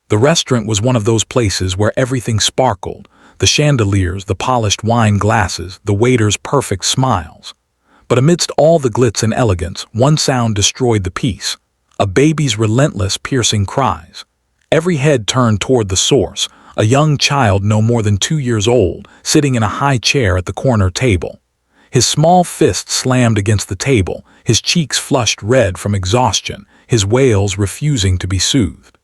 The restaurant was one of those places where everything sparkled: the chandeliers, the polished wine glasses, the waiter's perfect smiles. But amidst all the glitz and elegance, one sound destroyed the peace: a baby's relentless, piercing cries. Every head turned toward the source, a young child no more than 2 years old, sitting in a high chair at the corner table. His small fist slammed against the table, his cheeks flushed red from exhaustion, his wails refusing to be soothed.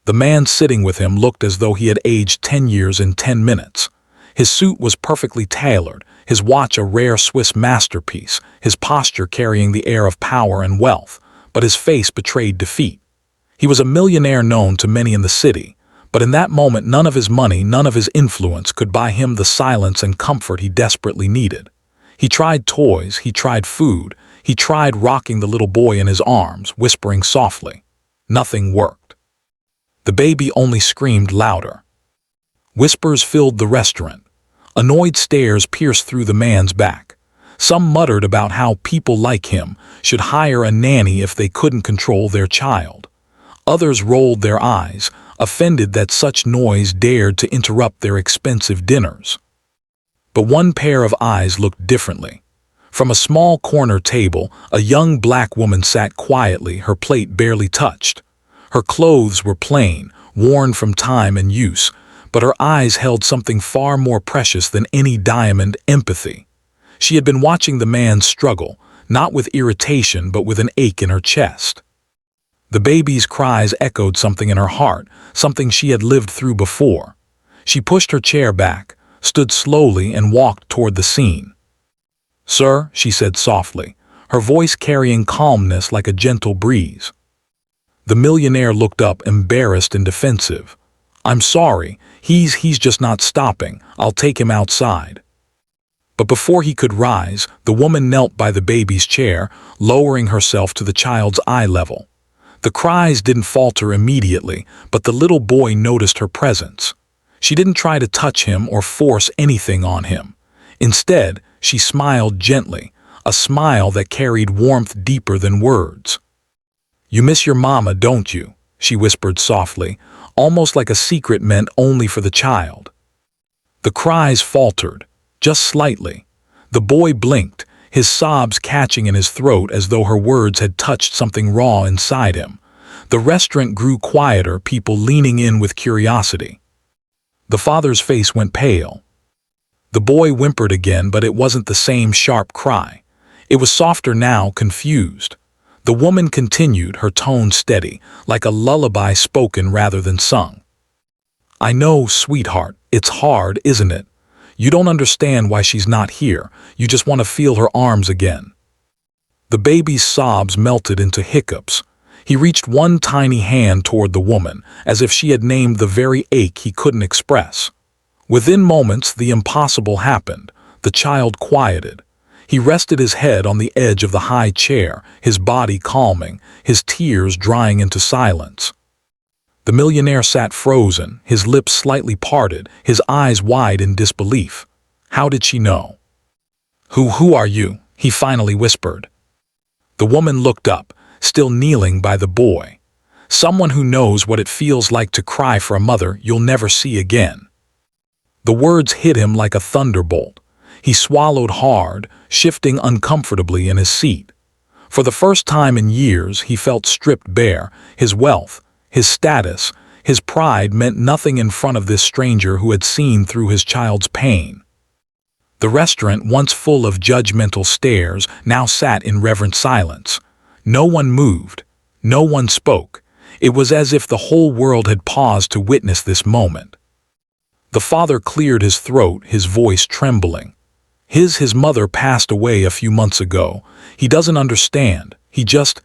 The man sitting with him looked as though he had aged 10 years in 10 minutes. His suit was perfectly tailored, his watch a rare Swiss masterpiece, his posture carrying the air of power and wealth, but his face betrayed defeat. He was a millionaire known to many in the city, but in that moment none of his money, none of his influence could buy him the silence and comfort he desperately needed. He tried toys, he tried food, he tried rocking the little boy in his arms, whispering softly. Nothing worked. The baby only screamed louder. Whispers filled the restaurant. Annoyed stares pierced through the man's back. Some muttered about how people like him should hire a nanny if they couldn't control their child. Others rolled their eyes, offended that such noise dared to interrupt their expensive dinners. But one pair of eyes looked differently. From a small corner table, a young black woman sat quietly, her plate barely touched. Her clothes were plain, worn from time and use, but her eyes held something far more precious than any diamond: empathy. She had been watching the man struggle, not with irritation but with an ache in her chest. The baby's cries echoed something in her heart, something she had lived through before. She pushed her chair back, stood slowly, and walked toward the scene. "Sir," she said softly, her voice carrying calmness like a gentle breeze. The millionaire looked up, embarrassed and defensive. "I'm sorry, he's just not stopping. I'll take him outside." But before he could rise, the woman knelt by the baby's chair, lowering herself to the child's eye level. The cries didn't falter immediately, but the little boy noticed her presence. She didn't try to touch him or force anything on him. Instead, she smiled gently, a smile that carried warmth deeper than words. "You miss your mama, don't you?" she whispered softly, almost like a secret meant only for the child. The cries faltered, just slightly. The boy blinked, his sobs catching in his throat as though her words had touched something raw inside him. The restaurant grew quieter, people leaning in with curiosity. The father's face went pale. The boy whimpered again, but it wasn't the same sharp cry. It was softer now, confused. The woman continued, her tone steady, like a lullaby spoken rather than sung. "I know, sweetheart, it's hard, isn't it? You don't understand why she's not here. You just want to feel her arms again." The baby's sobs melted into hiccups. He reached one tiny hand toward the woman, as if she had named the very ache he couldn't express. Within moments, the impossible happened. The child quieted. He rested his head on the edge of the high chair, his body calming, his tears drying into silence. The millionaire sat frozen, his lips slightly parted, his eyes wide in disbelief. How did she know? Who are you?" he finally whispered. The woman looked up, still kneeling by the boy. "Someone who knows what it feels like to cry for a mother you'll never see again." The words hit him like a thunderbolt. He swallowed hard, shifting uncomfortably in his seat. For the first time in years, he felt stripped bare. His wealth, his status, his pride meant nothing in front of this stranger who had seen through his child's pain. The restaurant, once full of judgmental stares, now sat in reverent silence. No one moved. No one spoke. It was as if the whole world had paused to witness this moment. The father cleared his throat, his voice trembling. His mother passed away a few months ago. He doesn't understand. He just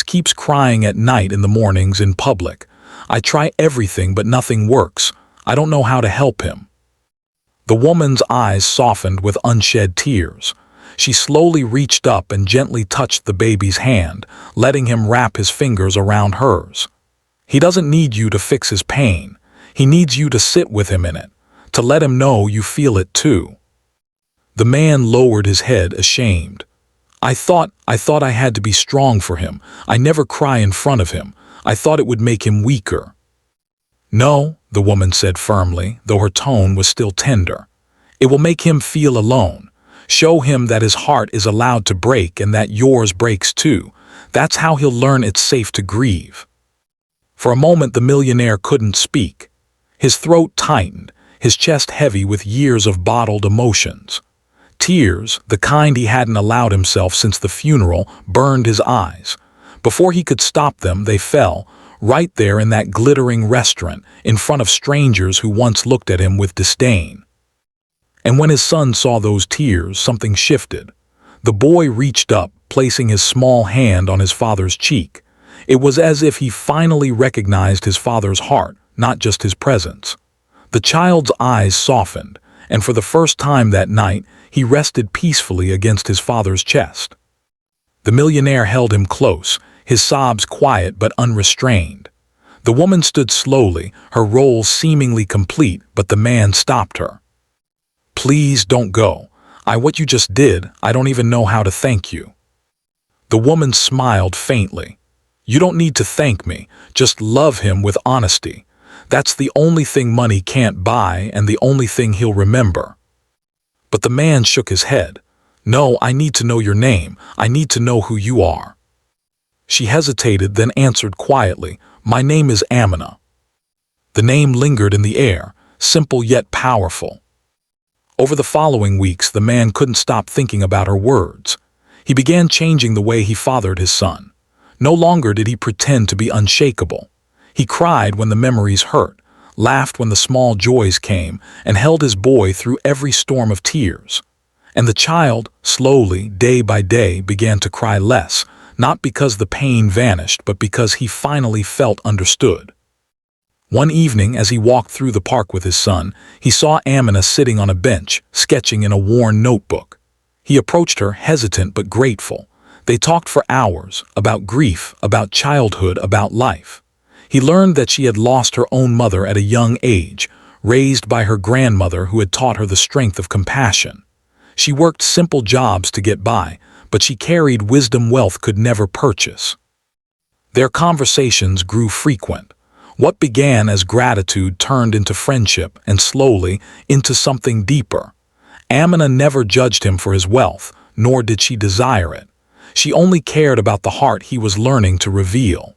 keeps crying at night, in the mornings, in public. I try everything, but nothing works. I don't know how to help him." The woman's eyes softened with unshed tears. She slowly reached up and gently touched the baby's hand, letting him wrap his fingers around hers. "He doesn't need you to fix his pain. He needs you to sit with him in it, to let him know you feel it too." The man lowered his head, ashamed. I thought I had to be strong for him. I never cry in front of him. I thought it would make him weaker." "No," the woman said firmly, though her tone was still tender. "It will make him feel alone. Show him that his heart is allowed to break and that yours breaks too. That's how he'll learn it's safe to grieve." For a moment the millionaire couldn't speak. His throat tightened, his chest heavy with years of bottled emotions. Tears, the kind he hadn't allowed himself since the funeral, burned his eyes. Before he could stop them, they fell, right there in that glittering restaurant, in front of strangers who once looked at him with disdain. And when his son saw those tears, something shifted. The boy reached up, placing his small hand on his father's cheek. It was as if he finally recognized his father's heart, not just his presence. The child's eyes softened, and for the first time that night, he rested peacefully against his father's chest. The millionaire held him close, his sobs quiet but unrestrained. The woman stood slowly, her role seemingly complete, but the man stopped her. "Please don't go. What you just did, I don't even know how to thank you." The woman smiled faintly. "You don't need to thank me, just love him with honesty. That's the only thing money can't buy and the only thing he'll remember." But the man shook his head. "No, I need to know your name. I need to know who you are." She hesitated, then answered quietly, "My name is Amina." The name lingered in the air, simple yet powerful. Over the following weeks, the man couldn't stop thinking about her words. He began changing the way he fathered his son. No longer did he pretend to be unshakable. He cried when the memories hurt, laughed when the small joys came, and held his boy through every storm of tears. And the child, slowly, day by day, began to cry less, not because the pain vanished, but because he finally felt understood. One evening, as he walked through the park with his son, he saw Amina sitting on a bench, sketching in a worn notebook. He approached her, hesitant but grateful. They talked for hours, about grief, about childhood, about life. He learned that she had lost her own mother at a young age, raised by her grandmother who had taught her the strength of compassion. She worked simple jobs to get by, but she carried wisdom wealth could never purchase. Their conversations grew frequent. What began as gratitude turned into friendship and slowly into something deeper. Amina never judged him for his wealth, nor did she desire it. She only cared about the heart he was learning to reveal.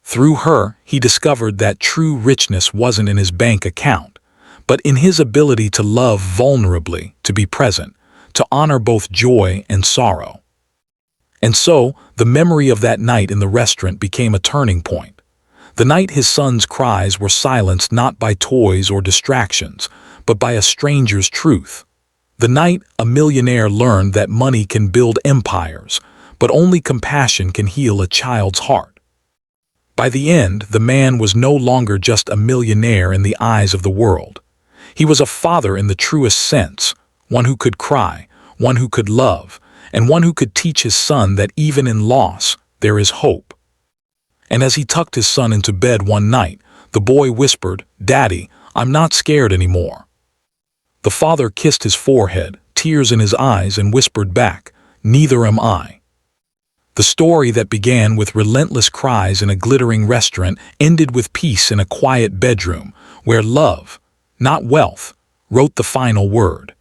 Through her, he discovered that true richness wasn't in his bank account, but in his ability to love vulnerably, to be present, to honor both joy and sorrow. And so, the memory of that night in the restaurant became a turning point. The night his son's cries were silenced not by toys or distractions, but by a stranger's truth. The night a millionaire learned that money can build empires, but only compassion can heal a child's heart. By the end, the man was no longer just a millionaire in the eyes of the world. He was a father in the truest sense, one who could cry, one who could love, and one who could teach his son that even in loss, there is hope. And as he tucked his son into bed one night, the boy whispered, "Daddy, I'm not scared anymore." The father kissed his forehead, tears in his eyes, and whispered back, "Neither am I." The story that began with relentless cries in a glittering restaurant ended with peace in a quiet bedroom, where love, not wealth, wrote the final word.